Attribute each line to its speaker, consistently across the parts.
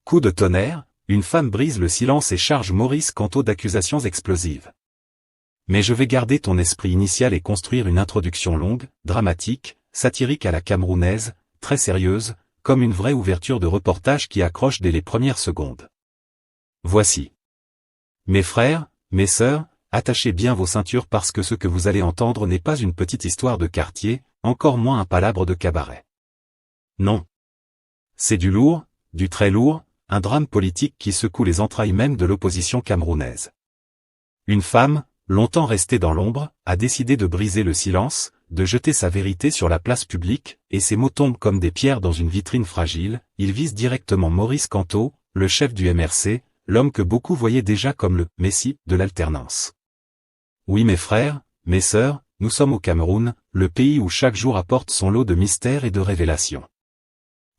Speaker 1: Coup de tonnerre, une femme brise le silence et charge Maurice Kamto d'accusations explosives. Mais je vais garder ton esprit initial et construire une introduction longue, dramatique, satirique à la camerounaise, très sérieuse, comme une vraie ouverture de reportage qui accroche dès les premières secondes. Voici. Mes frères, mes sœurs, attachez bien vos ceintures parce que ce que vous allez entendre n'est pas une petite histoire de quartier, encore moins un palabre de cabaret. Non. C'est du lourd, du très lourd, un drame politique qui secoue les entrailles même de l'opposition camerounaise. Une femme, longtemps restée dans l'ombre, a décidé de briser le silence, de jeter sa vérité sur la place publique, et ses mots tombent comme des pierres dans une vitrine fragile. Il vise directement Maurice Kamto, le chef du MRC, l'homme que beaucoup voyaient déjà comme le « messie » de l'alternance. Oui mes frères, mes sœurs, nous sommes au Cameroun, le pays où chaque jour apporte son lot de mystères et de révélations.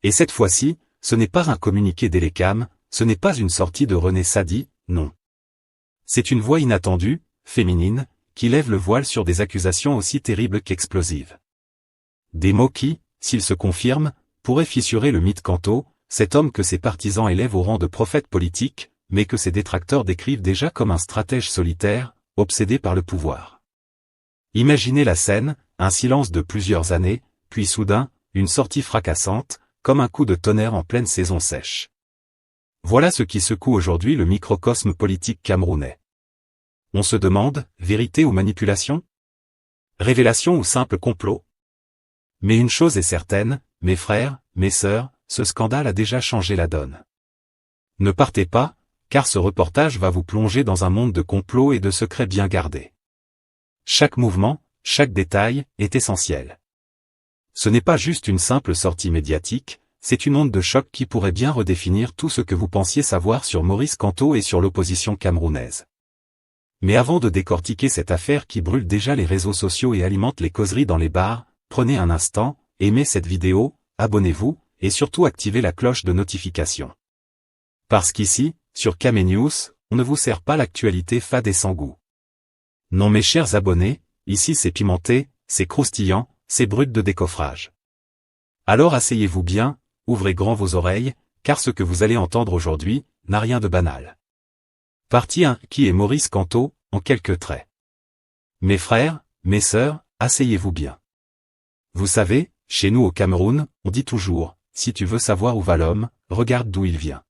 Speaker 1: Et cette fois-ci, ce n'est pas un communiqué d'Elekam, ce n'est pas une sortie de René Sadi, non. C'est une voix inattendue, féminine, qui lève le voile sur des accusations aussi terribles qu'explosives. Des mots qui, s'ils se confirment, pourraient fissurer le mythe Kamto, cet homme que ses partisans élèvent au rang de prophète politique, mais que ses détracteurs décrivent déjà comme un stratège solitaire, obsédé par le pouvoir. Imaginez la scène, un silence de plusieurs années, puis soudain, une sortie fracassante, comme un coup de tonnerre en pleine saison sèche. Voilà ce qui secoue aujourd'hui le microcosme politique camerounais. On se demande, vérité ou manipulation? Révélation ou simple complot? Mais une chose est certaine, mes frères, mes sœurs, ce scandale a déjà changé la donne. Ne partez pas, car ce reportage va vous plonger dans un monde de complots et de secrets bien gardés. Chaque mouvement, chaque détail, est essentiel. Ce n'est pas juste une simple sortie médiatique, c'est une onde de choc qui pourrait bien redéfinir tout ce que vous pensiez savoir sur Maurice Kamto et sur l'opposition camerounaise. Mais avant de décortiquer cette affaire qui brûle déjà les réseaux sociaux et alimente les causeries dans les bars, prenez un instant, aimez cette vidéo, abonnez-vous, et surtout activez la cloche de notification. Parce qu'ici, sur Camé News, on ne vous sert pas l'actualité fade et sans goût. Non mes chers abonnés, ici c'est pimenté, c'est croustillant, c'est brut de décoffrage. Alors asseyez-vous bien, ouvrez grand vos oreilles, car ce que vous allez entendre aujourd'hui, n'a rien de banal. Partie 1. Qui est Maurice Kamto, en quelques traits. Mes frères, mes sœurs, asseyez-vous bien. Vous savez, chez nous au Cameroun, on dit toujours, si tu veux savoir où va l'homme, regarde d'où il vient.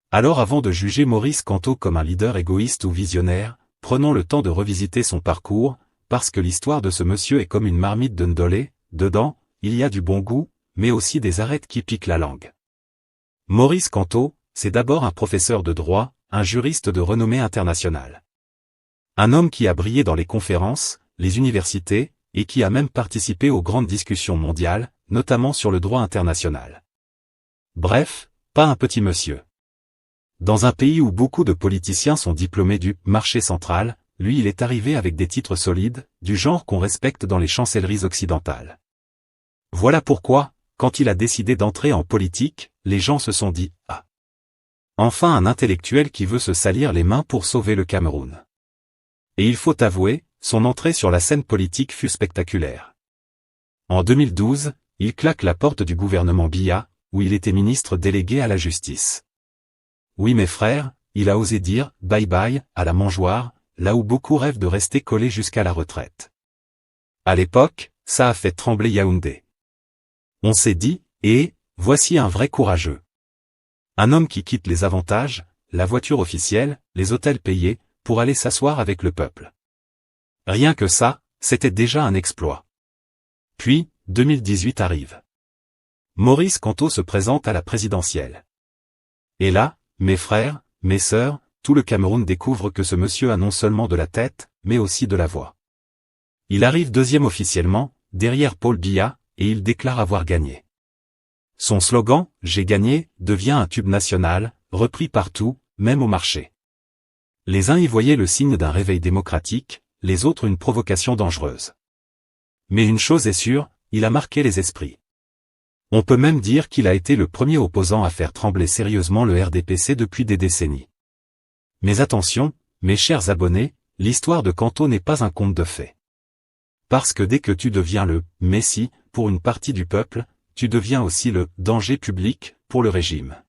Speaker 1: Alors avant de juger Maurice Kamto comme un leader égoïste ou visionnaire, prenons le temps de revisiter son parcours, parce que l'histoire de ce monsieur est comme une marmite de ndolé, dedans, il y a du bon goût, mais aussi des arêtes qui piquent la langue. Maurice Kamto, c'est d'abord un professeur de droit, un juriste de renommée internationale. Un homme qui a brillé dans les conférences, les universités, et qui a même participé aux grandes discussions mondiales, notamment sur le droit international. Bref, pas un petit monsieur. Dans un pays où beaucoup de politiciens sont diplômés du marché central, lui il est arrivé avec des titres solides, du genre qu'on respecte dans les chancelleries occidentales. Voilà pourquoi, quand il a décidé d'entrer en politique, les gens se sont dit « Ah ! Enfin un intellectuel qui veut se salir les mains pour sauver le Cameroun. » Et il faut avouer, son entrée sur la scène politique fut spectaculaire. En 2012, il claque la porte du gouvernement Biya, où il était ministre délégué à la justice. Oui mes frères, il a osé dire « bye bye » à la mangeoire, là où beaucoup rêvent de rester collés jusqu'à la retraite. À l'époque, ça a fait trembler Yaoundé. On s'est dit, voici un vrai courageux. Un homme qui quitte les avantages, la voiture officielle, les hôtels payés, pour aller s'asseoir avec le peuple. Rien que ça, c'était déjà un exploit. Puis, 2018 arrive. Maurice Kamto se présente à la présidentielle. Et là, mes frères, mes sœurs, tout le Cameroun découvre que ce monsieur a non seulement de la tête, mais aussi de la voix. Il arrive deuxième officiellement, derrière Paul Biya, et il déclare avoir gagné. Son slogan « J'ai gagné » devient un tube national, repris partout, même au marché. Les uns y voyaient le signe d'un réveil démocratique, les autres une provocation dangereuse. Mais une chose est sûre, il a marqué les esprits. On peut même dire qu'il a été le premier opposant à faire trembler sérieusement le RDPC depuis des décennies. Mais attention, mes chers abonnés, l'histoire de Kamto n'est pas un conte de fées. Parce que dès que tu deviens le « messie » pour une partie du peuple, tu deviens aussi le « danger public » pour le régime.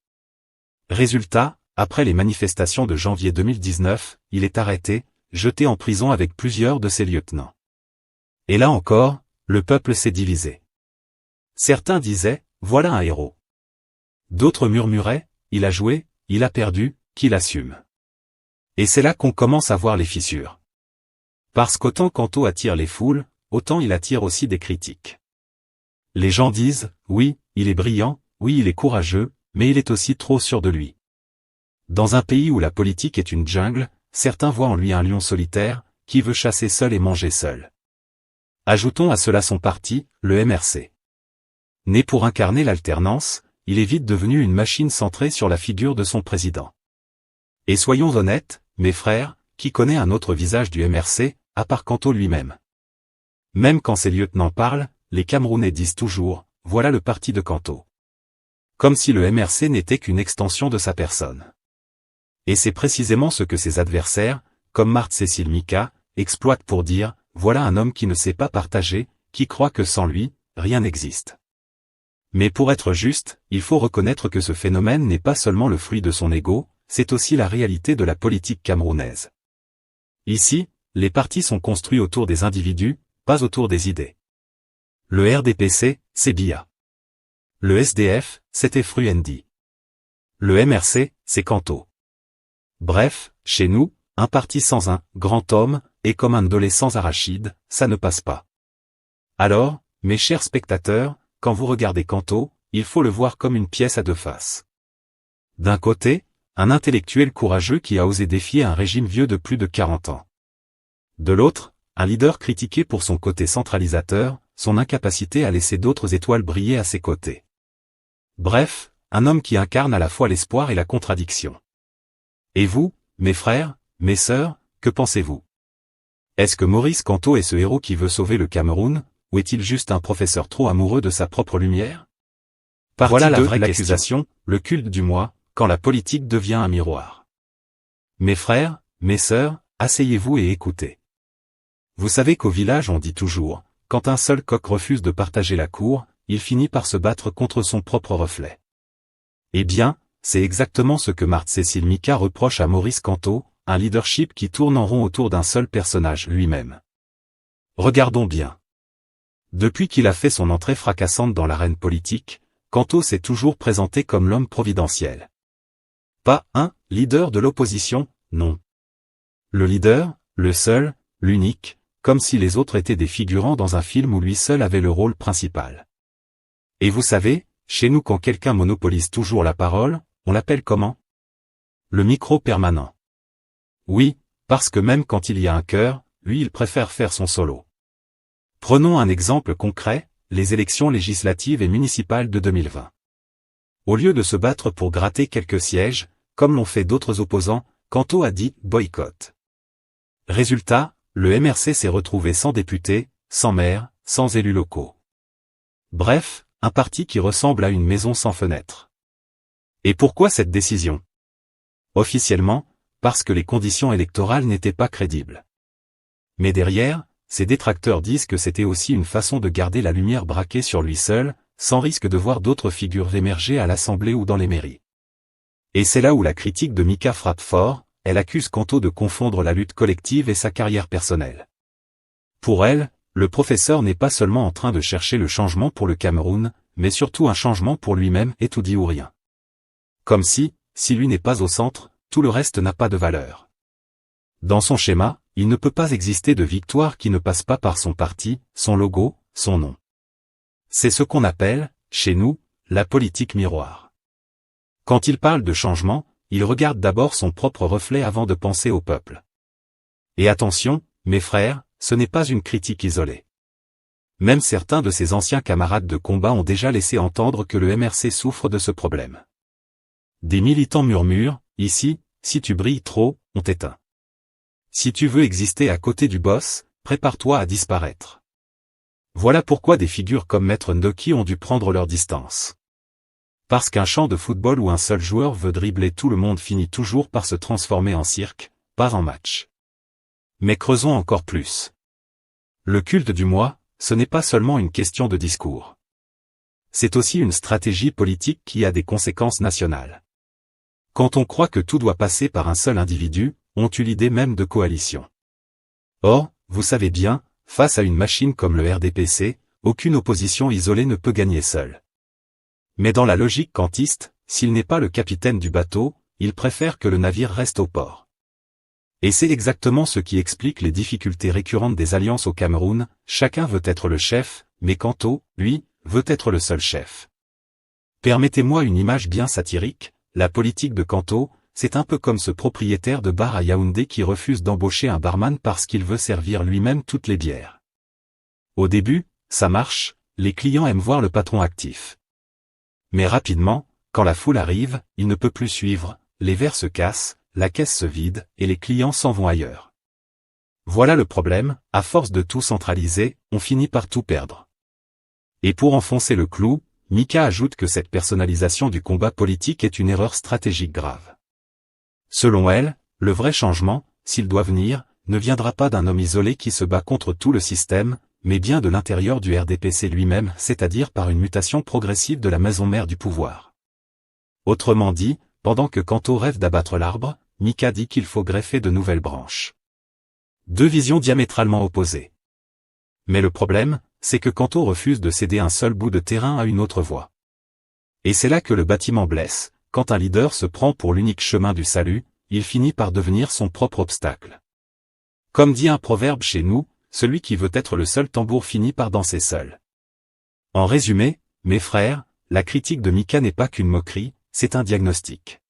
Speaker 1: Résultat, après les manifestations de janvier 2019, il est arrêté, jeté en prison avec plusieurs de ses lieutenants. Et là encore, le peuple s'est divisé. Certains disaient, voilà un héros. D'autres murmuraient, il a joué, il a perdu, qu'il assume. Et c'est là qu'on commence à voir les fissures. Parce qu'autant Kanto attire les foules, autant il attire aussi des critiques. Les gens disent, oui, il est brillant, oui il est courageux, mais il est aussi trop sûr de lui. Dans un pays où la politique est une jungle, certains voient en lui un lion solitaire, qui veut chasser seul et manger seul. Ajoutons à cela son parti, le MRC. Né pour incarner l'alternance, il est vite devenu une machine centrée sur la figure de son président. Et soyons honnêtes, mes frères, qui connaît un autre visage du MRC, à part Kanto lui-même? Même quand ses lieutenants parlent, les Camerounais disent toujours, voilà le parti de Kanto. Comme si le MRC n'était qu'une extension de sa personne. Et c'est précisément ce que ses adversaires, comme Marthe-Cécile Mika, exploitent pour dire, voilà un homme qui ne sait pas partager, qui croit que sans lui, rien n'existe. Mais pour être juste, il faut reconnaître que ce phénomène n'est pas seulement le fruit de son ego, c'est aussi la réalité de la politique camerounaise. Ici, les partis sont construits autour des individus, pas autour des idées. Le RDPC, c'est Biya. Le SDF, c'était Fruendi. Le MRC, c'est Kanto. Bref, chez nous, un parti sans un « grand homme » et comme un dolé sans arachide, ça ne passe pas. Alors, mes chers spectateurs, quand vous regardez Kanto, il faut le voir comme une pièce à deux faces. D'un côté, un intellectuel courageux qui a osé défier un régime vieux de plus de 40 ans. De l'autre, un leader critiqué pour son côté centralisateur, son incapacité à laisser d'autres étoiles briller à ses côtés. Bref, un homme qui incarne à la fois l'espoir et la contradiction. Et vous, mes frères, mes sœurs, que pensez-vous? Est-ce que Maurice Kanto est ce héros qui veut sauver le Cameroun, ou est-il juste un professeur trop amoureux de sa propre lumière? Voilà la vraie accusation, le culte du moi, quand la politique devient un miroir. Mes frères, mes sœurs, asseyez-vous et écoutez. Vous savez qu'au village on dit toujours, quand un seul coq refuse de partager la cour, il finit par se battre contre son propre reflet. Eh bien, c'est exactement ce que Marthe-Cécile Mika reproche à Maurice Kanto, un leadership qui tourne en rond autour d'un seul personnage lui-même. Regardons bien. Depuis qu'il a fait son entrée fracassante dans l'arène politique, Kanto s'est toujours présenté comme l'homme providentiel. Pas un leader de l'opposition, non. Le leader, le seul, l'unique, comme si les autres étaient des figurants dans un film où lui seul avait le rôle principal. Et vous savez, chez nous quand quelqu'un monopolise toujours la parole, on l'appelle comment? Le micro permanent. Oui, parce que même quand il y a un chœur, lui il préfère faire son solo. Prenons un exemple concret, les élections législatives et municipales de 2020. Au lieu de se battre pour gratter quelques sièges, comme l'ont fait d'autres opposants, Kanto a dit « boycott ». Résultat, le MRC s'est retrouvé sans députés, sans maire, sans élus locaux. Bref, un parti qui ressemble à une maison sans fenêtre. Et pourquoi cette décision? Officiellement, parce que les conditions électorales n'étaient pas crédibles. Mais derrière, ses détracteurs disent que c'était aussi une façon de garder la lumière braquée sur lui seul, sans risque de voir d'autres figures émerger à l'Assemblée ou dans les mairies. Et c'est là où la critique de Mika frappe fort, elle accuse Kanto de confondre la lutte collective et sa carrière personnelle. Pour elle, le professeur n'est pas seulement en train de chercher le changement pour le Cameroun, mais surtout un changement pour lui-même et tout dit ou rien. Comme si lui n'est pas au centre, tout le reste n'a pas de valeur. Dans son schéma, il ne peut pas exister de victoire qui ne passe pas par son parti, son logo, son nom. C'est ce qu'on appelle, chez nous, la politique miroir. Quand il parle de changement, il regarde d'abord son propre reflet avant de penser au peuple. Et attention, mes frères, ce n'est pas une critique isolée. Même certains de ses anciens camarades de combat ont déjà laissé entendre que le MRC souffre de ce problème. Des militants murmurent, ici, si tu brilles trop, on t'éteint. Si tu veux exister à côté du boss, prépare-toi à disparaître. Voilà pourquoi des figures comme Maître Ndoki ont dû prendre leur distance. Parce qu'un champ de football où un seul joueur veut dribbler tout le monde finit toujours par se transformer en cirque, pas en match. Mais creusons encore plus. Le culte du moi, ce n'est pas seulement une question de discours. C'est aussi une stratégie politique qui a des conséquences nationales. Quand on croit que tout doit passer par un seul individu, on eut l'idée même de coalition. Or, vous savez bien, face à une machine comme le RDPC, aucune opposition isolée ne peut gagner seule. Mais dans la logique kantiste, s'il n'est pas le capitaine du bateau, il préfère que le navire reste au port. Et c'est exactement ce qui explique les difficultés récurrentes des alliances au Cameroun, chacun veut être le chef, mais Kanto, lui, veut être le seul chef. Permettez-moi une image bien satirique, la politique de Kanto, c'est un peu comme ce propriétaire de bar à Yaoundé qui refuse d'embaucher un barman parce qu'il veut servir lui-même toutes les bières. Au début, ça marche, les clients aiment voir le patron actif. Mais rapidement, quand la foule arrive, il ne peut plus suivre, les verres se cassent, la caisse se vide, et les clients s'en vont ailleurs. Voilà le problème, à force de tout centraliser, on finit par tout perdre. Et pour enfoncer le clou, Mika ajoute que cette personnalisation du combat politique est une erreur stratégique grave. Selon elle, le vrai changement, s'il doit venir, ne viendra pas d'un homme isolé qui se bat contre tout le système, mais bien de l'intérieur du RDPC lui-même, c'est-à-dire par une mutation progressive de la maison mère du pouvoir. Autrement dit, pendant que Kanto rêve d'abattre l'arbre, Mika dit qu'il faut greffer de nouvelles branches. Deux visions diamétralement opposées. Mais le problème, c'est que Kanto refuse de céder un seul bout de terrain à une autre voie. Et c'est là que le bâtiment blesse, quand un leader se prend pour l'unique chemin du salut, il finit par devenir son propre obstacle. Comme dit un proverbe chez nous, celui qui veut être le seul tambour finit par danser seul. En résumé, mes frères, la critique de Mika n'est pas qu'une moquerie, c'est un diagnostic.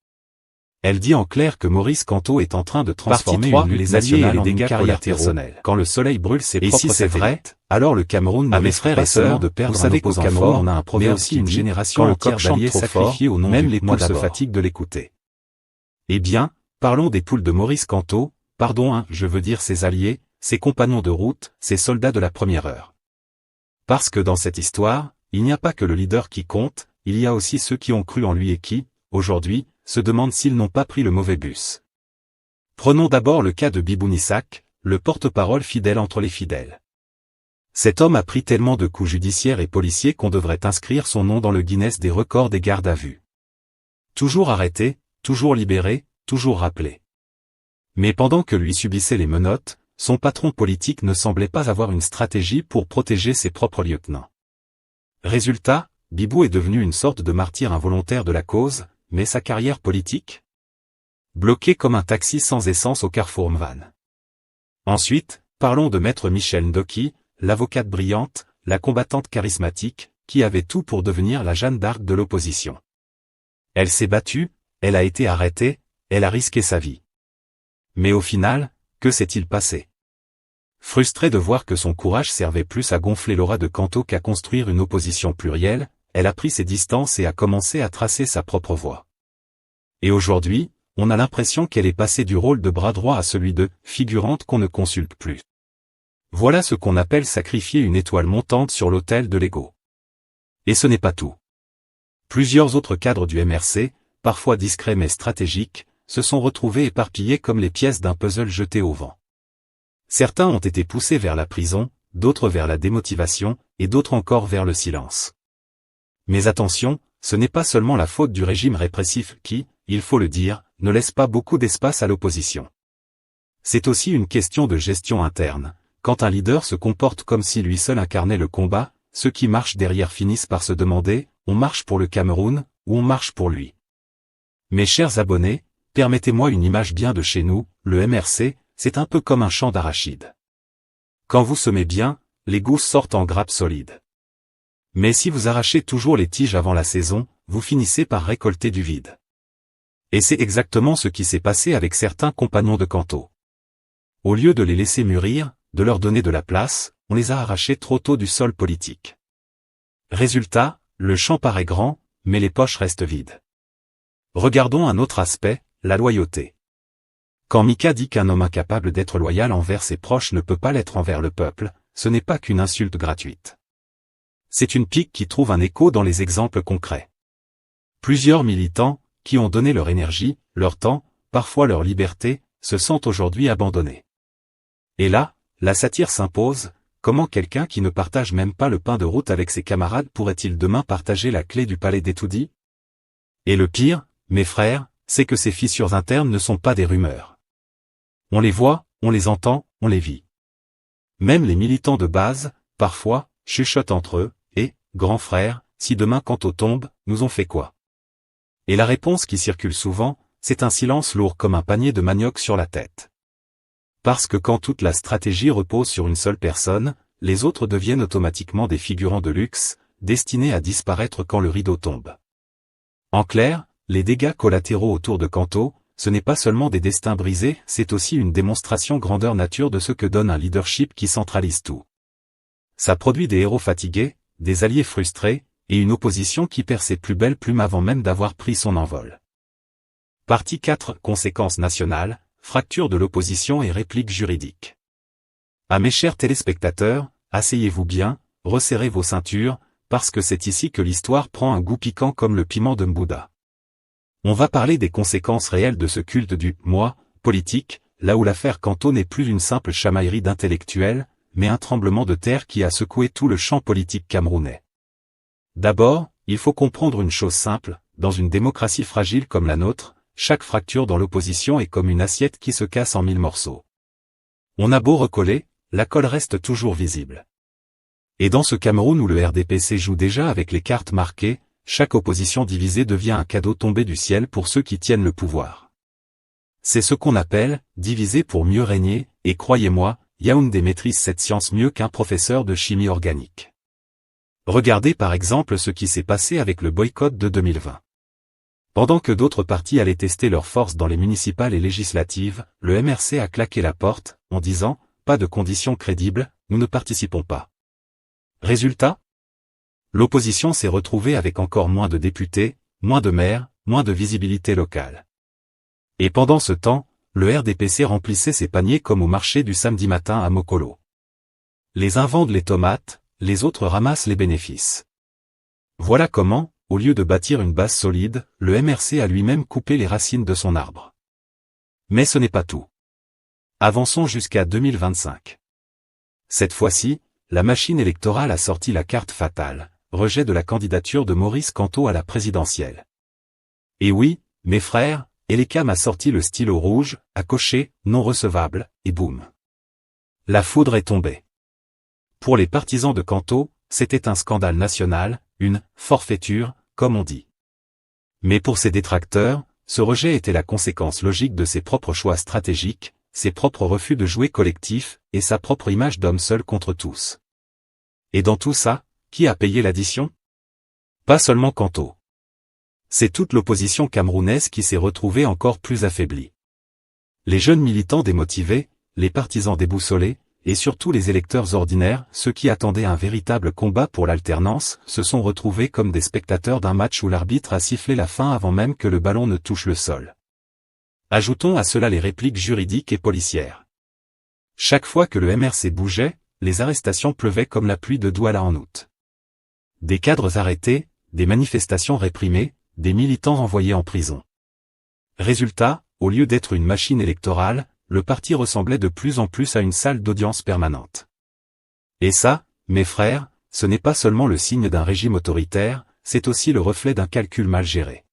Speaker 1: Elle dit en clair que Maurice Kanto est en train de transformer les alliés et les dégâts collatéraux. Quand le soleil brûle ses propres satellites. Et si c'est vrai, alors le Cameroun ne risque pas seulement de perdre un opposant fort, on a un proverbe aussi une génération entière d'alliés sacrifiés au nom même les poules se fatiguent de l'écouter. Eh bien, parlons des poules de Maurice Kanto, je veux dire ses alliés, ses compagnons de route, ses soldats de la première heure. Parce que dans cette histoire, il n'y a pas que le leader qui compte, il y a aussi ceux qui ont cru en lui et qui, aujourd'hui, se demandent s'ils n'ont pas pris le mauvais bus. Prenons d'abord le cas de Bibounisak, le porte-parole fidèle entre les fidèles. Cet homme a pris tellement de coups judiciaires et policiers qu'on devrait inscrire son nom dans le Guinness des records des gardes à vue. Toujours arrêté, toujours libéré, toujours rappelé. Mais pendant que lui subissait les menottes, son patron politique ne semblait pas avoir une stratégie pour protéger ses propres lieutenants. Résultat, Bibou est devenu une sorte de martyr involontaire de la cause, mais sa carrière politique? Bloqué comme un taxi sans essence au carrefour Mvan. Ensuite, parlons de maître Michel Ndoki, l'avocate brillante, la combattante charismatique, qui avait tout pour devenir la Jeanne d'Arc de l'opposition. Elle s'est battue, elle a été arrêtée, elle a risqué sa vie. Mais au final, que s'est-il passé? Frustrée de voir que son courage servait plus à gonfler l'aura de Kanto qu'à construire une opposition plurielle, elle a pris ses distances et a commencé à tracer sa propre voie. Et aujourd'hui, on a l'impression qu'elle est passée du rôle de bras droit à celui de figurante qu'on ne consulte plus. Voilà ce qu'on appelle sacrifier une étoile montante sur l'autel de l'ego. Et ce n'est pas tout. Plusieurs autres cadres du MRC, parfois discrets mais stratégiques, se sont retrouvés éparpillés comme les pièces d'un puzzle jeté au vent. Certains ont été poussés vers la prison, d'autres vers la démotivation, et d'autres encore vers le silence. Mais attention, ce n'est pas seulement la faute du régime répressif qui, il faut le dire, ne laisse pas beaucoup d'espace à l'opposition. C'est aussi une question de gestion interne. Quand un leader se comporte comme si lui seul incarnait le combat, ceux qui marchent derrière finissent par se demander, on marche pour le Cameroun, ou on marche pour lui? Mes chers abonnés, permettez-moi une image bien de chez nous, le MRC, c'est un peu comme un champ d'arachides. Quand vous semez bien, les gousses sortent en grappes solides. Mais si vous arrachez toujours les tiges avant la saison, vous finissez par récolter du vide. Et c'est exactement ce qui s'est passé avec certains compagnons de Kanto. Au lieu de les laisser mûrir, de leur donner de la place, on les a arrachés trop tôt du sol politique. Résultat, le champ paraît grand, mais les poches restent vides. Regardons un autre aspect, la loyauté. Quand Mika dit qu'un homme incapable d'être loyal envers ses proches ne peut pas l'être envers le peuple, ce n'est pas qu'une insulte gratuite. C'est une pique qui trouve un écho dans les exemples concrets. Plusieurs militants, qui ont donné leur énergie, leur temps, parfois leur liberté, se sentent aujourd'hui abandonnés. Et là, la satire s'impose, comment quelqu'un qui ne partage même pas le pain de route avec ses camarades pourrait-il demain partager la clé du palais d'Etoudi? Et le pire, mes frères, c'est que ces fissures internes ne sont pas des rumeurs. On les voit, on les entend, on les vit. Même les militants de base, parfois, chuchotent entre eux, et, grand frère, si demain Kanto tombe, nous on fait quoi? Et la réponse qui circule souvent, c'est un silence lourd comme un panier de manioc sur la tête. Parce que quand toute la stratégie repose sur une seule personne, les autres deviennent automatiquement des figurants de luxe, destinés à disparaître quand le rideau tombe. En clair, les dégâts collatéraux autour de Kanto, ce n'est pas seulement des destins brisés, c'est aussi une démonstration grandeur nature de ce que donne un leadership qui centralise tout. Ça produit des héros fatigués, des alliés frustrés, et une opposition qui perd ses plus belles plumes avant même d'avoir pris son envol. Partie 4. Conséquences nationales, fracture de l'opposition et répliques juridiques. À mes chers téléspectateurs, asseyez-vous bien, resserrez vos ceintures, parce que c'est ici que l'histoire prend un goût piquant comme le piment de Mbouda. On va parler des conséquences réelles de ce culte du « moi » politique, là où l'affaire Kanto n'est plus une simple chamaillerie d'intellectuels, mais un tremblement de terre qui a secoué tout le champ politique camerounais. D'abord, il faut comprendre une chose simple, dans une démocratie fragile comme la nôtre, chaque fracture dans l'opposition est comme une assiette qui se casse en 1000 morceaux. On a beau recoller, la colle reste toujours visible. Et dans ce Cameroun où le RDPC joue déjà avec les cartes marquées, chaque opposition divisée devient un cadeau tombé du ciel pour ceux qui tiennent le pouvoir. C'est ce qu'on appelle « diviser pour mieux régner », et croyez-moi, Yaoundé maîtrise cette science mieux qu'un professeur de chimie organique. Regardez par exemple ce qui s'est passé avec le boycott de 2020. Pendant que d'autres partis allaient tester leur force dans les municipales et législatives, le MRC a claqué la porte, en disant « pas de conditions crédibles, nous ne participons pas ». Résultat ? L'opposition s'est retrouvée avec encore moins de députés, moins de maires, moins de visibilité locale. Et pendant ce temps, le RDPC remplissait ses paniers comme au marché du samedi matin à Mokolo. Les uns vendent les tomates, les autres ramassent les bénéfices. Voilà comment, au lieu de bâtir une base solide, le MRC a lui-même coupé les racines de son arbre. Mais ce n'est pas tout. Avançons jusqu'à 2025. Cette fois-ci, la machine électorale a sorti la carte fatale, rejet de la candidature de Maurice Kanto à la présidentielle. Et oui, mes frères, Elecam a sorti le stylo rouge, a coché « non recevable » et boum. La foudre est tombée. Pour les partisans de Kanto, c'était un scandale national, une « forfaiture », comme on dit. Mais pour ses détracteurs, ce rejet était la conséquence logique de ses propres choix stratégiques, ses propres refus de jouer collectif, et sa propre image d'homme seul contre tous. Et dans tout ça, qui a payé l'addition? Pas seulement Kanto. C'est toute l'opposition camerounaise qui s'est retrouvée encore plus affaiblie. Les jeunes militants démotivés, les partisans déboussolés, et surtout les électeurs ordinaires, ceux qui attendaient un véritable combat pour l'alternance, se sont retrouvés comme des spectateurs d'un match où l'arbitre a sifflé la fin avant même que le ballon ne touche le sol. Ajoutons à cela les répliques juridiques et policières. Chaque fois que le MRC bougeait, les arrestations pleuvaient comme la pluie de Douala en août. Des cadres arrêtés, des manifestations réprimées, des militants renvoyés en prison. Résultat, au lieu d'être une machine électorale, le parti ressemblait de plus en plus à une salle d'audience permanente. Et ça, mes frères, ce n'est pas seulement le signe d'un régime autoritaire, c'est aussi le reflet d'un calcul mal géré.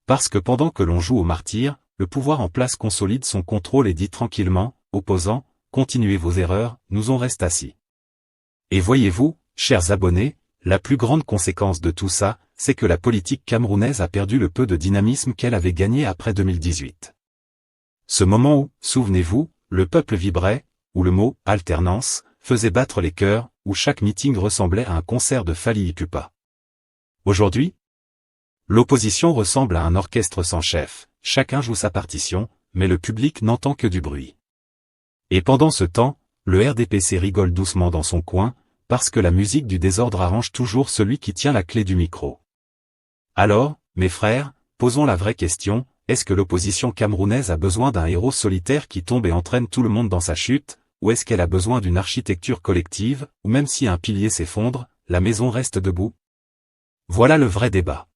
Speaker 1: Parce que pendant que l'on joue au martyr, le pouvoir en place consolide son contrôle et dit tranquillement, opposants, continuez vos erreurs, nous on reste assis. Et voyez-vous, chers abonnés, la plus grande conséquence de tout ça, c'est que la politique camerounaise a perdu le peu de dynamisme qu'elle avait gagné après 2018. Ce moment où, souvenez-vous, le peuple vibrait, où le mot « alternance » faisait battre les cœurs, où chaque meeting ressemblait à un concert de Fally Ipupa. Aujourd'hui, l'opposition ressemble à un orchestre sans chef, chacun joue sa partition, mais le public n'entend que du bruit. Et pendant ce temps, le RDPC rigole doucement dans son coin, parce que la musique du désordre arrange toujours celui qui tient la clé du micro. Alors, mes frères, posons la vraie question, est-ce que l'opposition camerounaise a besoin d'un héros solitaire qui tombe et entraîne tout le monde dans sa chute, ou est-ce qu'elle a besoin d'une architecture collective, où même si un pilier s'effondre, la maison reste debout? Voilà le vrai débat.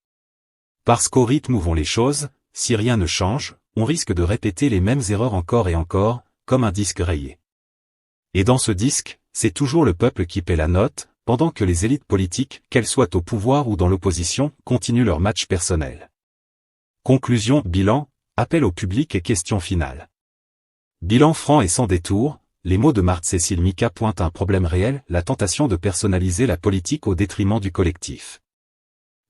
Speaker 1: Parce qu'au rythme où vont les choses, si rien ne change, on risque de répéter les mêmes erreurs encore et encore, comme un disque rayé. Et dans ce disque, c'est toujours le peuple qui paie la note, pendant que les élites politiques, qu'elles soient au pouvoir ou dans l'opposition, continuent leur match personnel. Conclusion, bilan, appel au public et question finale. Bilan franc et sans détour, les mots de Marthe-Cécile Mica pointent un problème réel, la tentation de personnaliser la politique au détriment du collectif.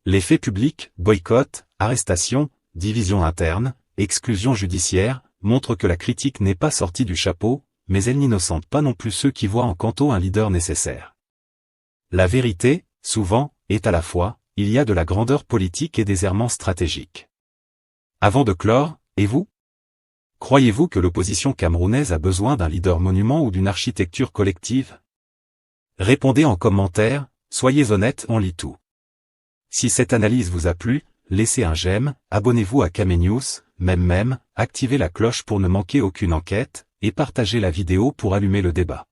Speaker 1: Les faits publics, boycott, arrestation, division interne, exclusion judiciaire, montrent que la critique n'est pas sortie du chapeau, mais elle n'innocente pas non plus ceux qui voient en Canto un leader nécessaire. La vérité, souvent, est à la fois, il y a de la grandeur politique et des errements stratégiques. Avant de clore, et vous? Croyez-vous que l'opposition camerounaise a besoin d'un leader monument ou d'une architecture collective? Répondez en commentaire, soyez honnête, on lit tout. Si cette analyse vous a plu, laissez un j'aime, abonnez-vous à Kamenews, même, activez la cloche pour ne manquer aucune enquête, et partagez la vidéo pour allumer le débat.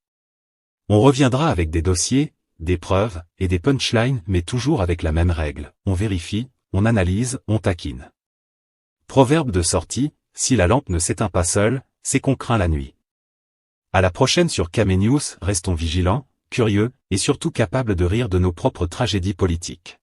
Speaker 1: On reviendra avec des dossiers, des preuves, et des punchlines, mais toujours avec la même règle, on vérifie, on analyse, on taquine. Proverbe de sortie, si la lampe ne s'éteint pas seule, c'est qu'on craint la nuit. À la prochaine sur Kamenews, restons vigilants, curieux, et surtout capables de rire de nos propres tragédies politiques.